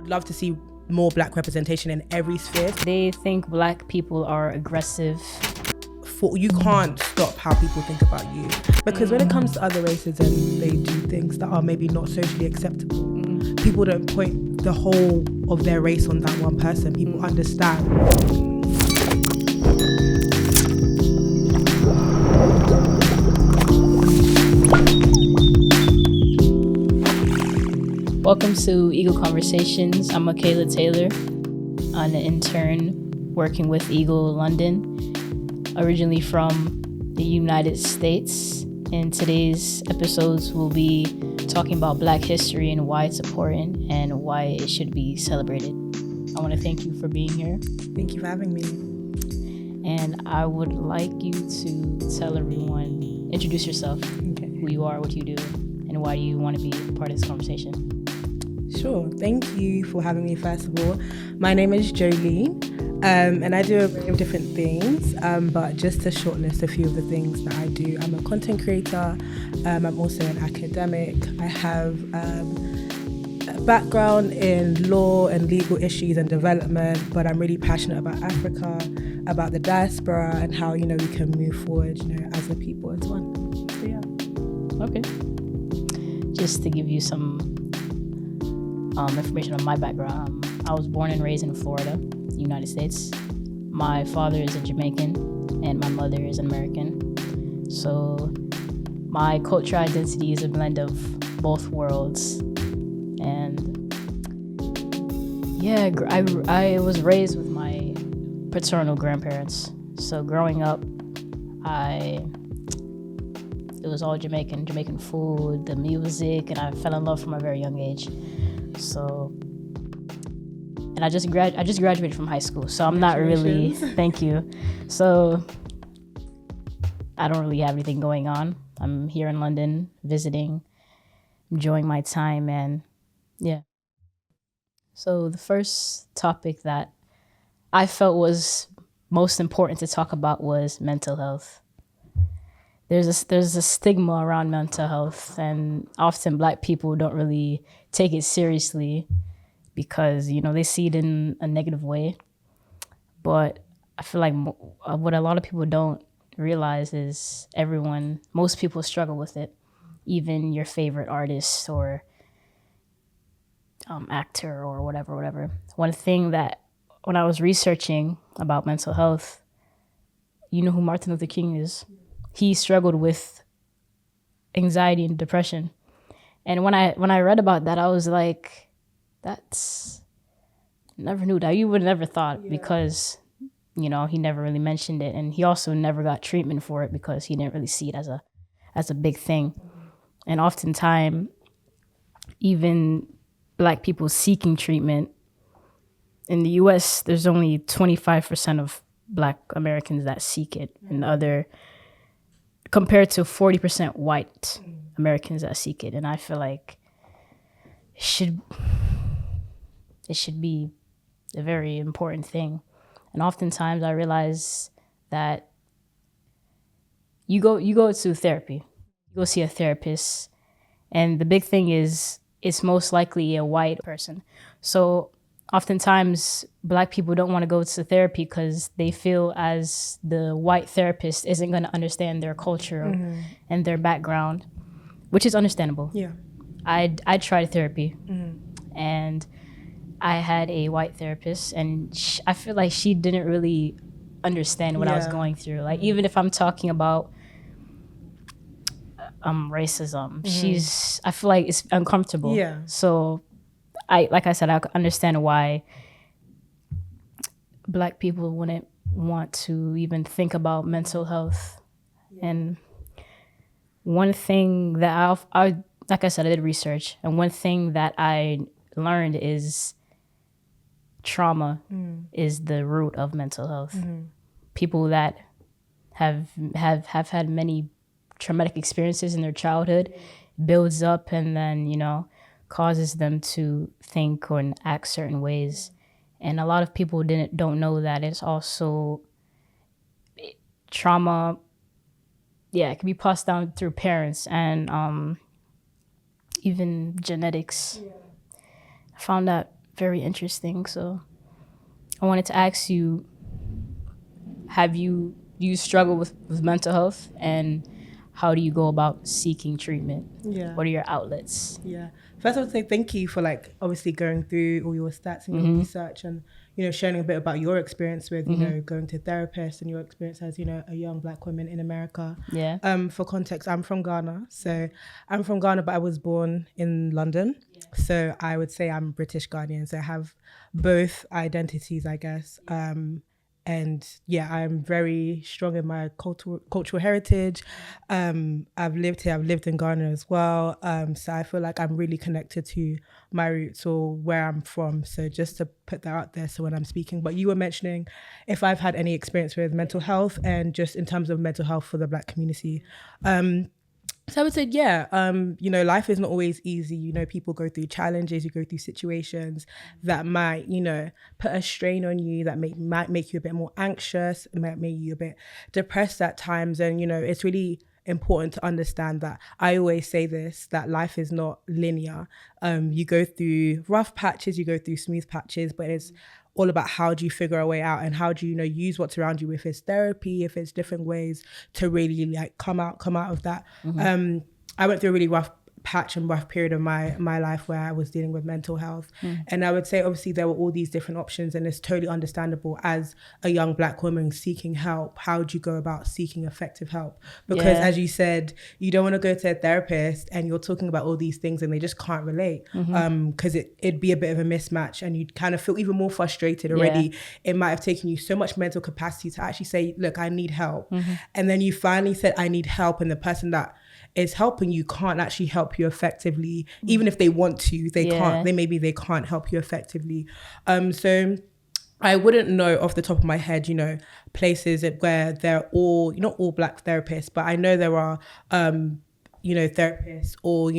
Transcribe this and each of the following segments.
would love to see more Black representation in every sphere. They think Black people are aggressive. You can't stop how people think about you, because when it comes to other races and they do things that are maybe not socially acceptable, people don't point the whole of their race on that one person. People understand. Welcome to Eagle Conversations. I'm Michaela Taylor. I'm an intern working with Eagle London, originally from the United States. In today's episodes, we'll be talking about Black history and why it's important and why it should be celebrated. I want to thank you for being here. Thank you for having me. And I would like you to tell everyone, introduce yourself, who you are, what you do, and why you want to be part of this conversation. Sure. Thank you for having me, first of all. My name is Jolene, and I do a variety of different things, but just to shortlist a few of the things that I do. I'm a content creator. I'm also an academic. I have a background in law and legal issues and development, but I'm really passionate about Africa, about the diaspora, and how, we can move forward, as a people as one. So, yeah. Okay. Just to give you some information on my background. I was born and raised in Florida, United States. My father is a Jamaican and my mother is an American. So my cultural identity is a blend of both worlds. And yeah, I was raised with my paternal grandparents. So growing up, it was all Jamaican food, the music, and I fell in love from a very young age. So, and I just graduated from high school, so I'm not really, thank you. So I don't really have anything going on. I'm here in London visiting, enjoying my time, and yeah. So the first topic that I felt was most important to talk about was mental health. There's a stigma around mental health, and often Black people don't really take it seriously because, they see it in a negative way. But I feel like what a lot of people don't realize is most people struggle with it, even your favorite artist or actor or whatever. One thing that when I was researching about mental health, you know who Martin Luther King is? He struggled with anxiety and depression. And when I read about that, I was like, never knew that. You would have never thought because, he never really mentioned it. And he also never got treatment for it because he didn't really see it as a big thing. And oftentimes, even Black people seeking treatment, in the US, there's only 25% of Black Americans that seek it. And compared to 40% white Americans that seek it. And I feel like it should be a very important thing. And oftentimes I realize that you go to therapy, you go see a therapist, and the big thing is it's most likely a white person. So oftentimes, Black people don't want to go to therapy because they feel as the white therapist isn't going to understand their culture and their background, which is understandable. Yeah, I tried therapy, and I had a white therapist, and I feel like she didn't really understand what I was going through. Like, even if I'm talking about racism, I feel like it's uncomfortable. Yeah. So like I said, I understand why Black people wouldn't want to even think about mental health. And one thing that I like I said, I did research, and one thing that I learned is trauma is the root of mental health. People that have had many traumatic experiences in their childhood builds up and then, causes them to think or act certain ways. And a lot of people don't know that it's also trauma. Yeah, it can be passed down through parents and even genetics. I found that very interesting. So I wanted to ask you, do you struggle with mental health, and how do you go about seeking treatment? Yeah. What are your outlets? Yeah. First, I would say thank you for like obviously going through all your stats and your research, and sharing a bit about your experience with going to therapists and your experience as a young Black woman in America. Yeah. For context, I'm from Ghana, but I was born in London, so I would say I'm British Ghanaian. So I have both identities, I guess. And yeah, I'm very strong in my cultural heritage. I've lived here, I've lived in Ghana as well. So I feel like I'm really connected to my roots or where I'm from. So just to put that out there, so when I'm speaking. But you were mentioning if I've had any experience with mental health, and just in terms of mental health for the Black community. So I would say, yeah, life is not always easy. People go through challenges, you go through situations that might, put a strain on you, that might make you a bit more anxious, it might make you a bit depressed at times. And, it's really important to understand that I always say this, that life is not linear. You go through rough patches, you go through smooth patches, but it's all about how do you figure a way out, and how do you use what's around you, if it's therapy, if it's different ways to really like come out of that. I went through a really rough patch and rough period of my life where I was dealing with mental health. And I would say obviously there were all these different options, and it's totally understandable as a young Black woman seeking help. How do you go about seeking effective help? Because as you said, you don't want to go to a therapist and you're talking about all these things and they just can't relate, because it'd be a bit of a mismatch, and you'd kind of feel even more frustrated already. It might have taken you so much mental capacity to actually say, look, I need help. And then you finally said, I need help, and the person that is helping you can't actually help you effectively. Even if they want to, they can't. They can't help you effectively. So I wouldn't know off the top of my head, places where they're all, not all Black therapists, but I know there are, therapists or,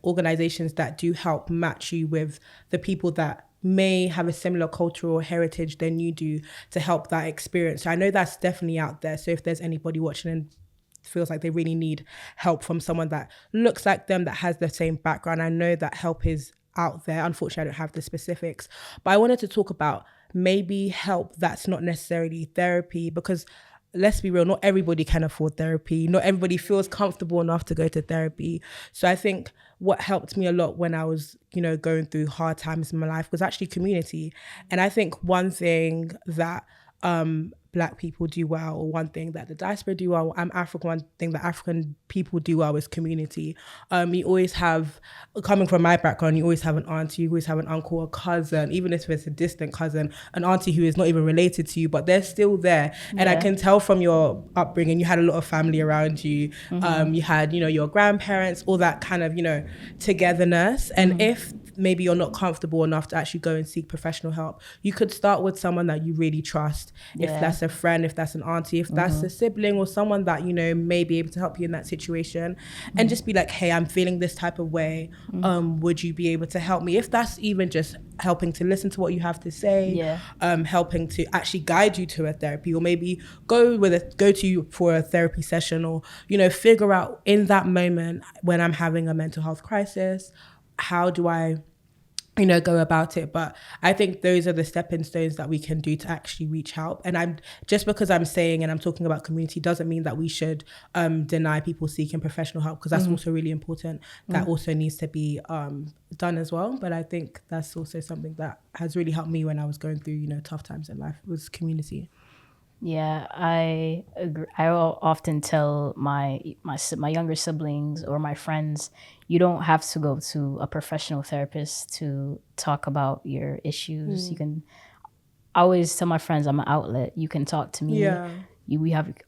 organizations that do help match you with the people that may have a similar cultural heritage than you do, to help that experience. So I know that's definitely out there. So if there's anybody watching and feels like they really need help from someone that looks like them, that has the same background, I know that help is out there. Unfortunately, I don't have the specifics, but I wanted to talk about maybe help that's not necessarily therapy, because let's be real, not everybody can afford therapy. Not everybody feels comfortable enough to go to therapy. So I think what helped me a lot when I was, going through hard times in my life was actually community. And I think one thing that Black people do well, or one thing that the diaspora do well, I'm African, one thing that African people do well is community. You always have, coming from my background, you always have an auntie, you always have an uncle, a cousin, even if it's a distant cousin, an auntie who is not even related to you, but they're still there. And I can tell from your upbringing, you had a lot of family around you. You had, your grandparents, all that kind of, togetherness. And if maybe you're not comfortable enough to actually go and seek professional help, you could start with someone that you really trust. If that's a friend, if that's an auntie, if that's a sibling, or someone that may be able to help you in that situation, and just be like, hey, I'm feeling this type of way, would you be able to help me? If that's even just helping to listen to what you have to say, helping to actually guide you to a therapy, or maybe go to you for a therapy session, or figure out in that moment when I'm having a mental health crisis, how do I go about it? But I think those are the stepping stones that we can do to actually reach help. And just because I'm saying and I'm talking about community doesn't mean that we should deny people seeking professional help, because that's also really important. That also needs to be done as well. But I think that's also something that has really helped me when I was going through tough times in life, was community. Yeah, I agree. I will often tell my younger siblings or my friends, you don't have to go to a professional therapist to talk about your issues. You can, I always tell my friends, I'm an outlet. You can talk to me.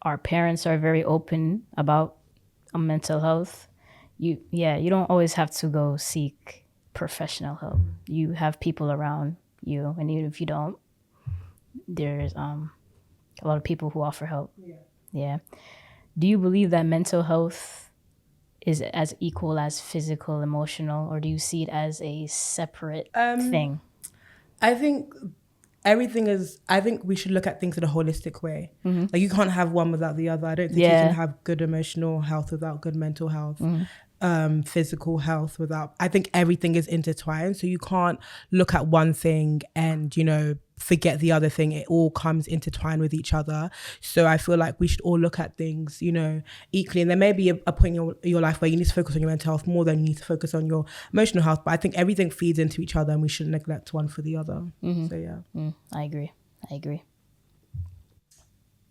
Our parents are very open about mental health. You don't always have to go seek professional help. You have people around you, and even if you don't, there's a lot of people who offer help. Yeah. Do you believe that mental health is as equal as physical, emotional, or do you see it as a separate thing? I think we should look at things in a holistic way. Like, you can't have one without the other. I don't think you can have good emotional health without good mental health. physical health without, I think everything is intertwined. So you can't look at one thing and, forget the other thing. It all comes intertwined with each other. So I feel like we should all look at things, equally. And there may be a point in your life where you need to focus on your mental health more than you need to focus on your emotional health. But I think everything feeds into each other and we shouldn't neglect one for the other. So yeah. I agree.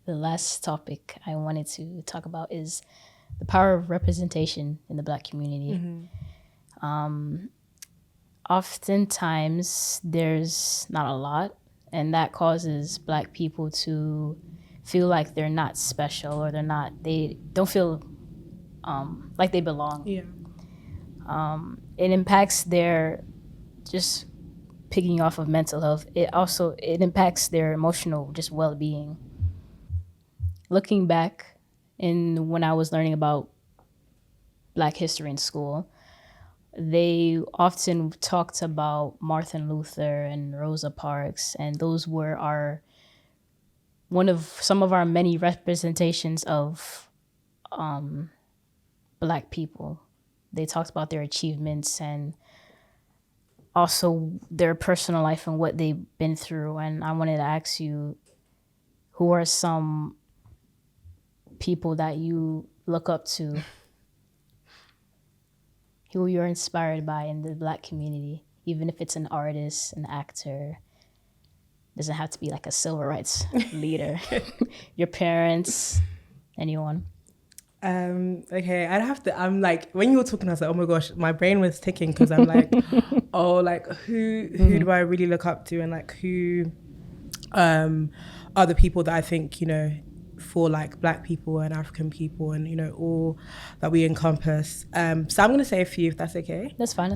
The last topic I wanted to talk about is the power of representation in the Black community. Oftentimes there's not a lot, and that causes Black people to feel like they're not special, or they don't feel like they belong. Yeah. It impacts their, just picking off of mental health, it impacts their emotional just well-being. Looking back when I was learning about Black history in school, they often talked about Martin Luther and Rosa Parks, and those were some of our many representations of Black people. They talked about their achievements and also their personal life and what they've been through. And I wanted to ask you, who are some people that you look up to, who you're inspired by in the Black community, even if it's an artist, an actor? Doesn't have to be like a civil rights leader. Your parents, anyone? Okay, I'm like, when you were talking, I was like, oh my gosh, my brain was ticking, because I'm like, oh, like who do I really look up to, and like who are the people that I think, for like Black people and African people and, all that we encompass. So I'm going to say a few, if that's okay. That's fine.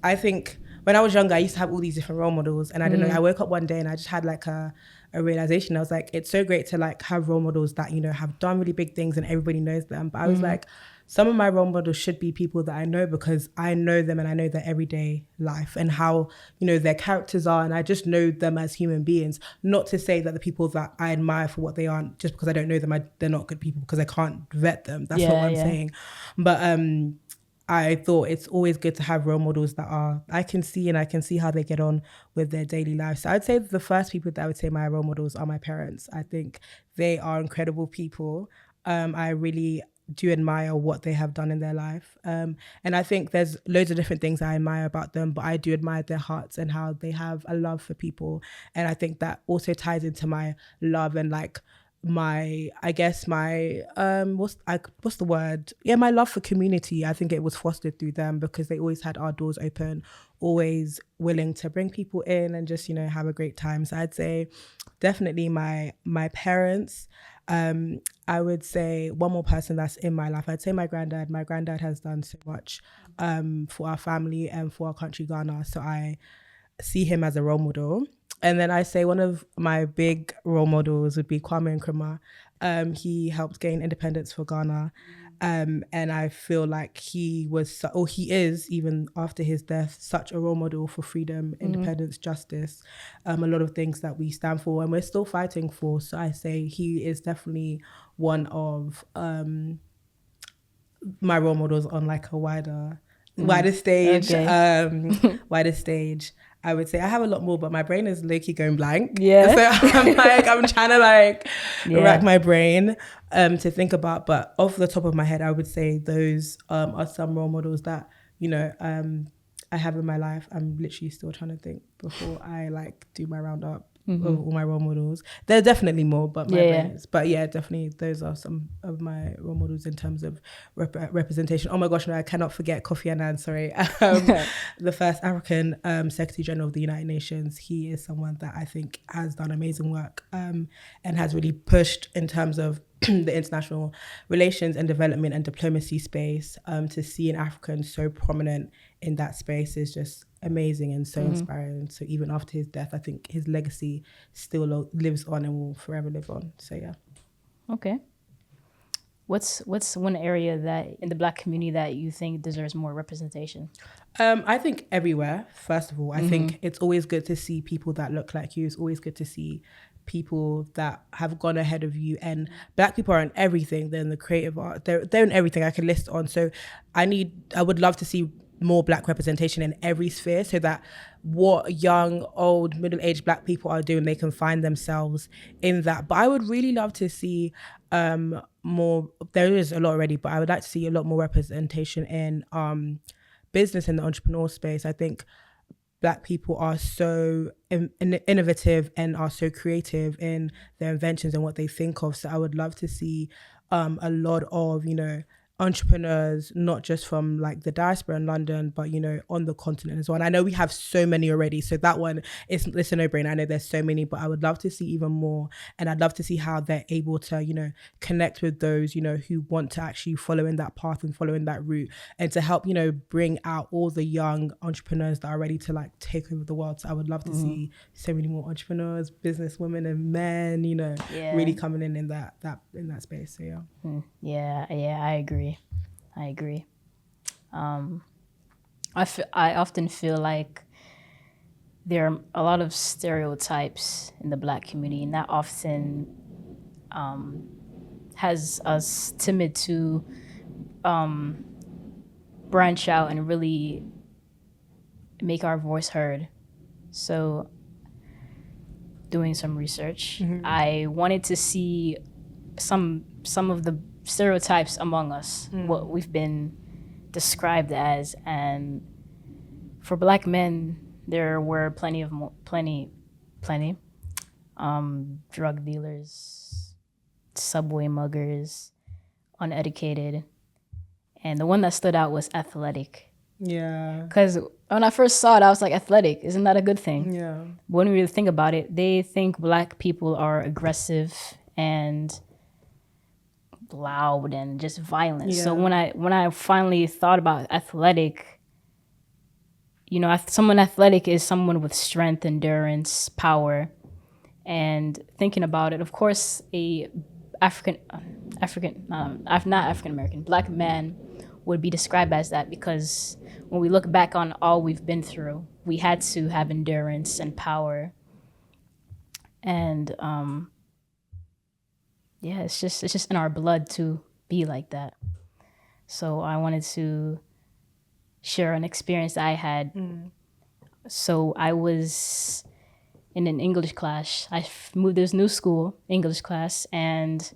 I think when I was younger, I used to have all these different role models, and I don't know, I woke up one day and I just had like a realization. I was like, it's so great to like have role models that, have done really big things and everybody knows them. But I was like, some of my role models should be people that I know, because I know them and I know their everyday life and how, their characters are. And I just know them as human beings. Not to say that the people that I admire for what they are, just because I don't know them, they're not good people, because I can't vet them. That's not what I'm saying. But I thought it's always good to have role models that I can see how they get on with their daily life. So I'd say the first people that I would say my role models are my parents. I think they are incredible people. I really do admire what they have done in their life. And I think there's loads of different things I admire about them, but I do admire their hearts and how they have a love for people. And I think that also ties into my love and like my what's the word? Yeah, my love for community. I think it was fostered through them, because they always had our doors open, always willing to bring people in and just, have a great time. So I'd say definitely my parents. I would say one more person that's in my life, I'd say my granddad. My granddad has done so much for our family and for our country, Ghana. So I see him as a role model. And then I say one of my big role models would be Kwame Nkrumah. He helped gain independence for Ghana. And I feel like he is, even after his death, such a role model for freedom, independence, justice, a lot of things that we stand for and we're still fighting for. So I say he is definitely one of my role models on like a wider stage. Okay. Wider stage. I would say I have a lot more, but my brain is low-key going blank. Yeah. So I'm trying to rack my brain to think about. But off the top of my head, I would say those are some role models that, I have in my life. I'm literally still trying to think before I like do my roundup of all my role models. There's definitely more, but definitely those are some of my role models in terms of representation. Oh my gosh, no, I cannot forget Kofi Annan. Sorry, the first African Secretary General of the United Nations. He is someone that I think has done amazing work and has really pushed in terms of the international relations and development and diplomacy space. To see an African so prominent in that space is just amazing and so inspiring. So even after his death, I think his legacy still lives on and will forever live on. So yeah. Okay. What's one area that in the Black community that you think deserves more representation? I think everywhere. First of all, I think it's always good to see people that look like you. It's always good to see people that have gone ahead of you, and Black people are in everything. They're in the creative art, they're in everything I can list on. So I would love to see more Black representation in every sphere, so that what young, old, middle-aged Black people are doing, they can find themselves in that. But I would really love to see more. There is a lot already, but I would like to see a lot more representation in business and the entrepreneur space. I think Black people are so innovative and are so creative in their inventions and what they think of. So I would love to see a lot of, entrepreneurs, not just from like the diaspora in London, but on the continent as well. And I know we have so many already, so that one it's a no-brainer. I know there's so many, but I would love to see even more, and I'd love to see how they're able to connect with those who want to actually follow in that path and follow in that route, and to help bring out all the young entrepreneurs that are ready to like take over the world. So I would love to see so many more entrepreneurs, business women and men, really coming in that space. So yeah, I agree. I often feel like there are a lot of stereotypes in the Black community, and that often has us timid to branch out and really make our voice heard. So doing some research, I wanted to see some of the stereotypes among us, what we've been described as. And for Black men, there were plenty drug dealers, subway muggers, uneducated, and the one that stood out was athletic. Yeah, because when I first saw it, I was like, athletic, isn't that a good thing? Yeah. But when we really think about it, they think Black people are aggressive and loud and just violent. So when I finally thought about athletic, someone athletic is someone with strength, endurance, power. And thinking about it, of course, a Black man would be described as that, because when we look back on all we've been through, we had to have endurance and power. And it's just in our blood to be like that. So I wanted to share an experience that I had. So I was in an English class. I moved, there's new school, English class, and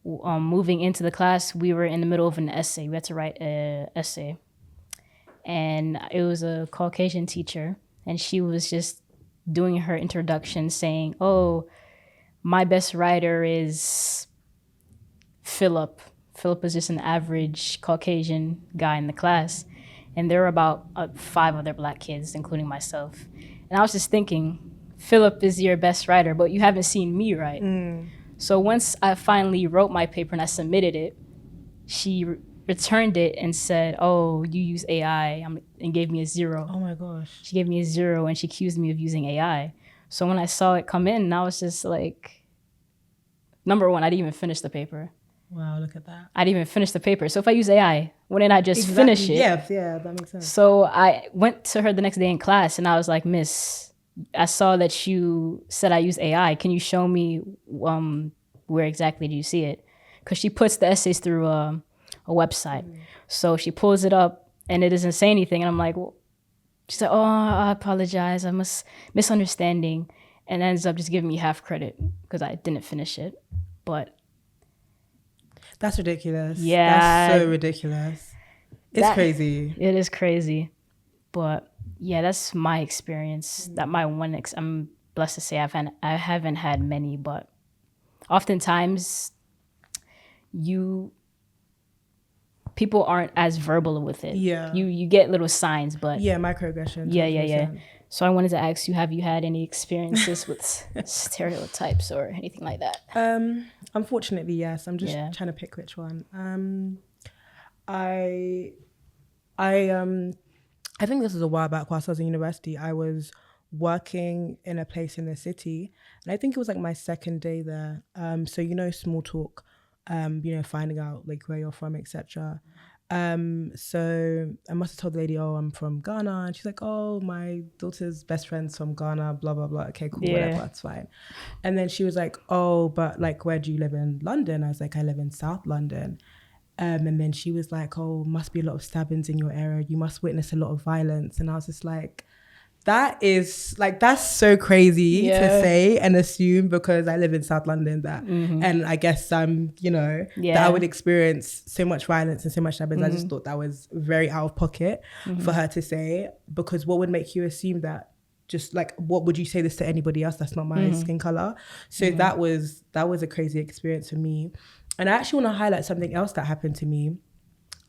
moving into the class, we were in the middle of an essay. We had to write an essay. And it was a Caucasian teacher, and she was just doing her introduction saying, "Oh, my best writer is Philip. Philip is just an average Caucasian guy in the class." And there were about 5 other Black kids, including myself. And I was just thinking, Philip is your best writer, but you haven't seen me write. So once I finally wrote my paper and I submitted it, she returned it and said, "Oh, you use AI," and gave me a 0. Oh my gosh. She gave me a 0 and she accused me of using AI. So when I saw it come in, I was just like, number one, I didn't even finish the paper. Wow, look at that. I didn't even finish the paper. So if I use AI, wouldn't I just finish it? Yeah, that makes sense. So I went to her the next day in class and I was like, "Miss, I saw that you said I use AI. Can you show me where exactly do you see it?" Because she puts the essays through a website. So she pulls it up and it doesn't say anything. And I'm like, well, she said, "Oh, I apologize. I must misunderstanding." And ends up just giving me half credit because I didn't finish it. But that's ridiculous. Yeah. That's so ridiculous. It's crazy. It is crazy. But yeah, that's my experience. That my one, I'm blessed to say I haven't had many, but oftentimes people aren't as verbal with it. Yeah. You get little signs, but yeah, microaggression. Yeah. So I wanted to ask you, have you had any experiences with stereotypes or anything like that? Unfortunately, yes. I'm just trying to pick which one. I think this was a while back whilst I was in university. I was working in a place in the city, and I think it was like my second day there. So small talk, finding out like where you're from, etc. So I must have told the lady, oh, I'm from Ghana. And she's like, oh, my daughter's best friend's from Ghana, blah, blah, blah. Okay, cool, whatever, that's fine. And then she was like, oh, but like, where do you live in London? I was like, I live in South London. And then she was like, oh, must be a lot of stabbings in your area. You must witness a lot of violence. And I was just like, that's so crazy to say and assume, because I live in South London and I guess that I would experience so much violence and so much stabbings. I just thought that was very out of pocket for her to say, because what would make you assume that? Just like, what would you say this to anybody else that's not my skin color? So that was a crazy experience for me. And I actually want to highlight something else that happened to me.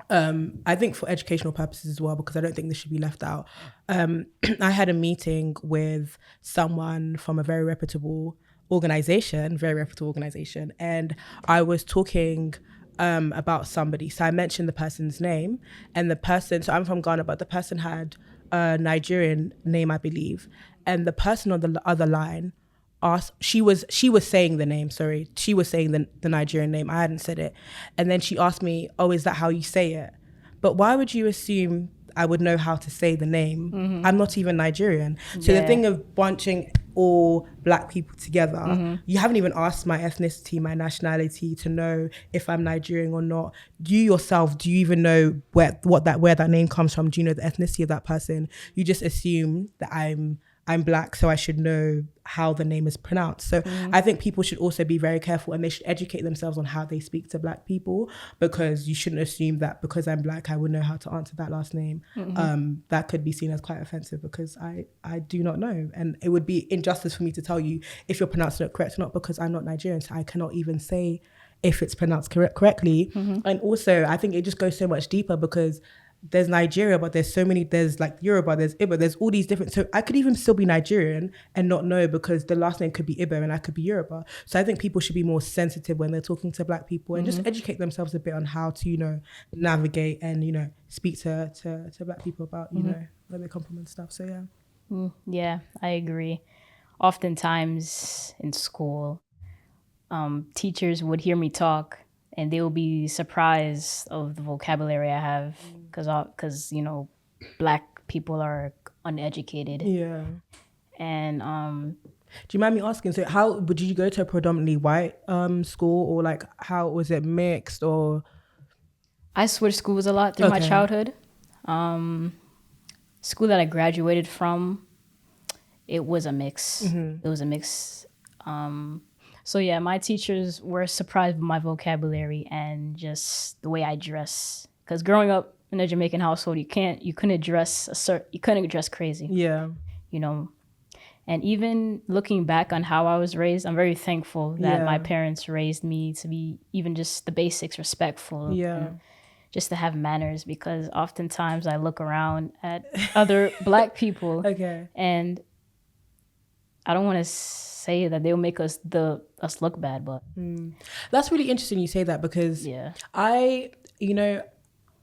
I think for educational purposes as well, because I don't think this should be left out. I had a meeting with someone from a very reputable organization, and I was talking about somebody. So I mentioned the person's name, and the person, so I'm from Ghana, but the person had a Nigerian name, I believe. And the person on the other line asked, she was saying the name, sorry. She was saying the Nigerian name. I hadn't said it. And then she asked me, oh, is that how you say it? But why would you assume I would know how to say the name? I'm not even Nigerian. So the thing of bunching all Black people together, you haven't even asked my ethnicity, my nationality to know if I'm Nigerian or not. You yourself, do you even know where that name comes from? Do you know the ethnicity of that person? You just assume that I'm Black, so I should know how the name is pronounced. So I think people should also be very careful, and they should educate themselves on how they speak to Black people, because you shouldn't assume that because I'm Black, I would know how to answer that last name. That could be seen as quite offensive, because I do not know. And it would be injustice for me to tell you if you're pronouncing it correct or not, because I'm not Nigerian, so I cannot even say if it's pronounced correctly. And also, I think it just goes so much deeper, because there's Nigeria, but there's like Yoruba, there's Ibo, there's all these different, so I could even still be Nigerian and not know, because the last name could be Ibo and I could be Yoruba. So I think people should be more sensitive when they're talking to Black people, and just educate themselves a bit on how to, navigate and, speak to Black people about, where they come from and stuff. So yeah. Yeah, I agree. Oftentimes in school, teachers would hear me talk and they will be surprised of the vocabulary I have, because Black people are uneducated. Yeah. And do you mind me asking, so how did you go to a predominantly white school, or like how was it mixed? Or I switched schools a lot through my childhood. School that I graduated from, it was a mix. It was a mix. So yeah, my teachers were surprised by my vocabulary and just the way I dress. Because growing up in a Jamaican household, you couldn't dress crazy. Yeah. And even looking back on how I was raised, I'm very thankful that my parents raised me to be even just the basics, respectful. Yeah. Just to have manners, because oftentimes I look around at other Black people and I don't want to say that they'll make us look bad, but that's really interesting you say that, because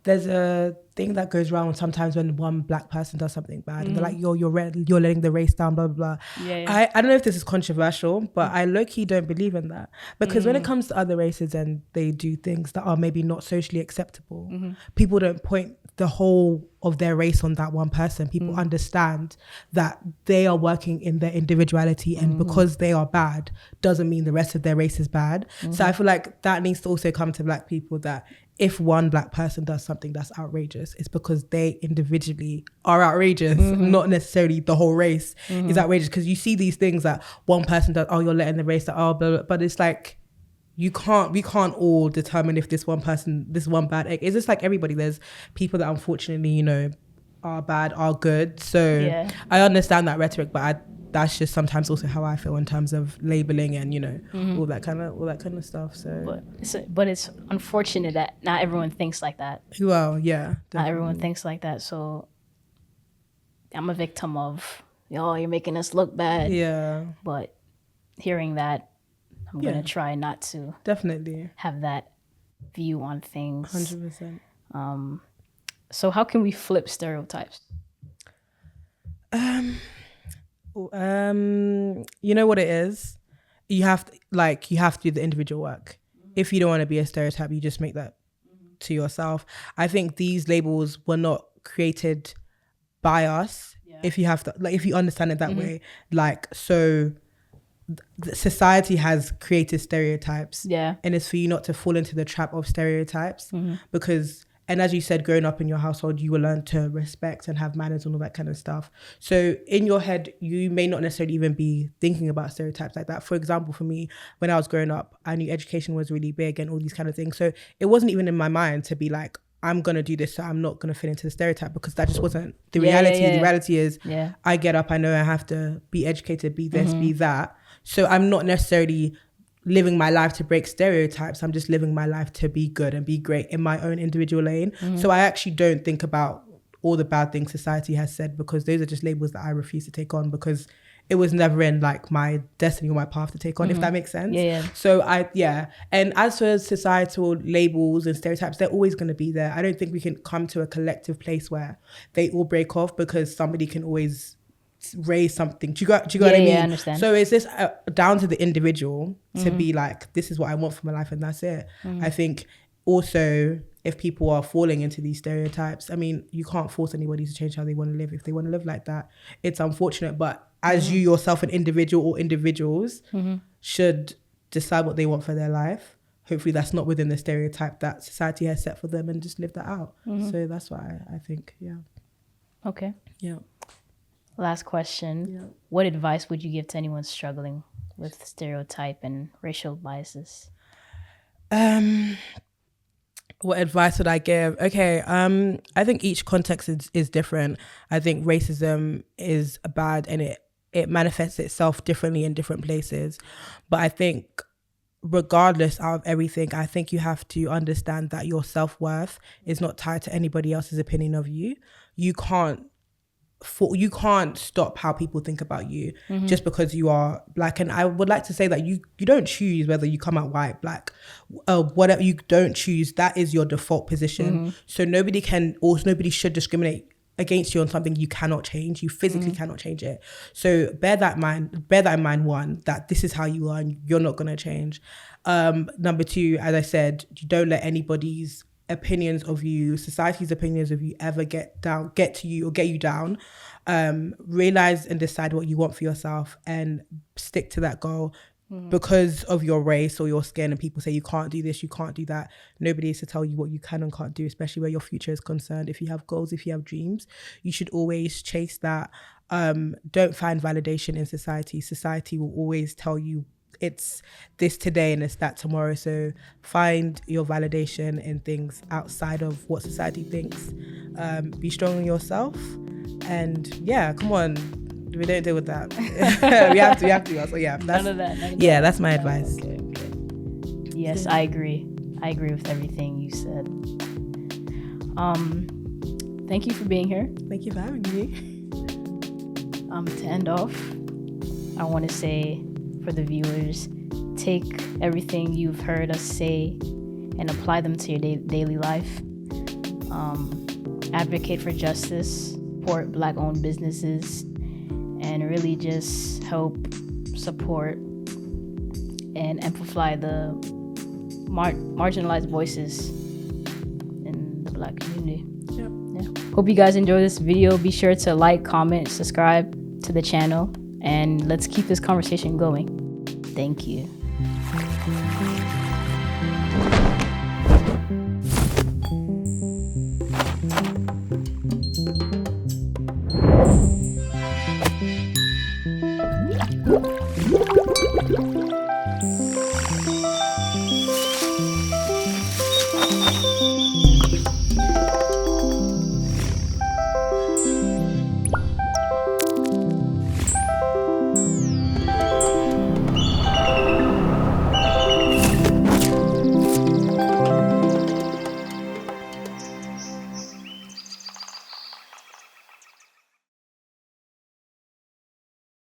there's a thing that goes around sometimes when one Black person does something bad and they're like, you're letting the race down, blah blah blah. I don't know if this is controversial, but I low-key don't believe in that, because when it comes to other races and they do things that are maybe not socially acceptable, people don't point the whole of their race on that one person. People understand that they are working in their individuality, and because they are bad doesn't mean the rest of their race is bad. So I feel like that needs to also come to Black people, that if one Black person does something that's outrageous, it's because they individually are outrageous, not necessarily the whole race is outrageous. Because you see these things that one person does, oh, you're letting the race, that, oh, blah, blah, but it's like, we can't all determine if this one bad egg. It's just like everybody. There's people that unfortunately, are bad, are good. So I understand that rhetoric, but that's just sometimes also how I feel in terms of labeling and all that kind of stuff. So but it's unfortunate that not everyone thinks like that. Well, yeah, definitely. Not everyone thinks like that. So I'm a victim of, you're making us look bad. Yeah. But hearing that, I'm gonna try not to definitely have that view on things. 100%. So how can we flip stereotypes? You know what it is? You have to do the individual work. If you don't want to be a stereotype, you just make that to yourself. I think these labels were not created by us. If you have to, like, if you understand it that way, like, so society has created stereotypes, and it's for you not to fall into the trap of stereotypes, because, and as you said, growing up in your household, you will learn to respect and have manners and all that kind of stuff. So in your head, you may not necessarily even be thinking about stereotypes like that. For example, for me, when I was growing up, I knew education was really big and all these kind of things. So it wasn't even in my mind to be like, I'm going to do this, so I'm not going to fit into the stereotype, because that just wasn't the reality. The reality is, I get up, I know I have to be educated, be this, be that. So I'm not necessarily living my life to break stereotypes. I'm just living my life to be good and be great in my own individual lane. So I actually don't think about all the bad things society has said, because those are just labels that I refuse to take on, because it was never in like my destiny or my path to take on, if that makes sense. So and as for societal labels and stereotypes, they're always going to be there. I don't think we can come to a collective place where they all break off, because somebody can always raise something. Do you got what I mean? Yeah, I understand. So it's just down to the individual to be like, this is what I want for my life, and that's it. I think also, if people are falling into these stereotypes, I mean, you can't force anybody to change how they want to live. If they want to live like that, it's unfortunate. But as you yourself, an individual or individuals, should decide what they want for their life. Hopefully that's not within the stereotype that society has set for them, and just live that out. So that's why I think, Okay. Yeah. Last question. What advice would you give to anyone struggling with stereotype and racial biases? What advice would I give? Okay, I think each context is different. I think racism is bad, and it manifests itself differently in different places. But I think regardless of everything, I think you have to understand that your self-worth is not tied to anybody else's opinion of you. You can't stop how people think about you just because you are black. And I would like to say that you don't choose whether you come out white, black, whatever. You don't choose. That is your default position. So nobody should discriminate against you on something you cannot change. You physically cannot change it. So bear that in mind, one, that this is how you are and you're not going to change. Number two, as I said, you don't let anybody's opinions of you, society's opinions of you, ever get to you or get you down. Realize and decide what you want for yourself and stick to that goal. Because of your race or your skin, and people say you can't do this, you can't do that, nobody is to tell you what you can and can't do, especially where your future is concerned. If you have goals, if you have dreams, you should always chase that. Don't find validation in society will always tell you it's this today and it's that tomorrow. So find your validation in things outside of what society thinks. Be strong in yourself, and come on, we don't deal with that. we have to. So None of that. That's my advice. Okay. Yes, I agree with everything you said. Thank you for being here. Thank you for having me. To end off, I want to say, for the viewers, take everything you've heard us say and apply them to your daily life. Advocate for justice, support Black-owned businesses, and really just help support and amplify the marginalized voices in the Black community. Hope you guys enjoy this video. Be sure to like, comment, subscribe to the channel, and let's keep this conversation going. Thank you.